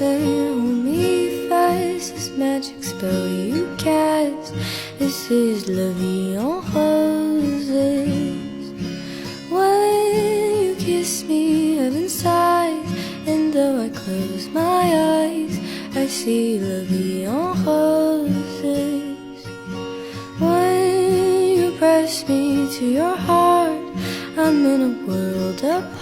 then hold me fast. This magic spell you cast, this is La Vie en Roses. When you kiss me, heaven sighs, and though I close my eyes, I see La Vie en Roses. When you press me to your heart, I'm in a world apart.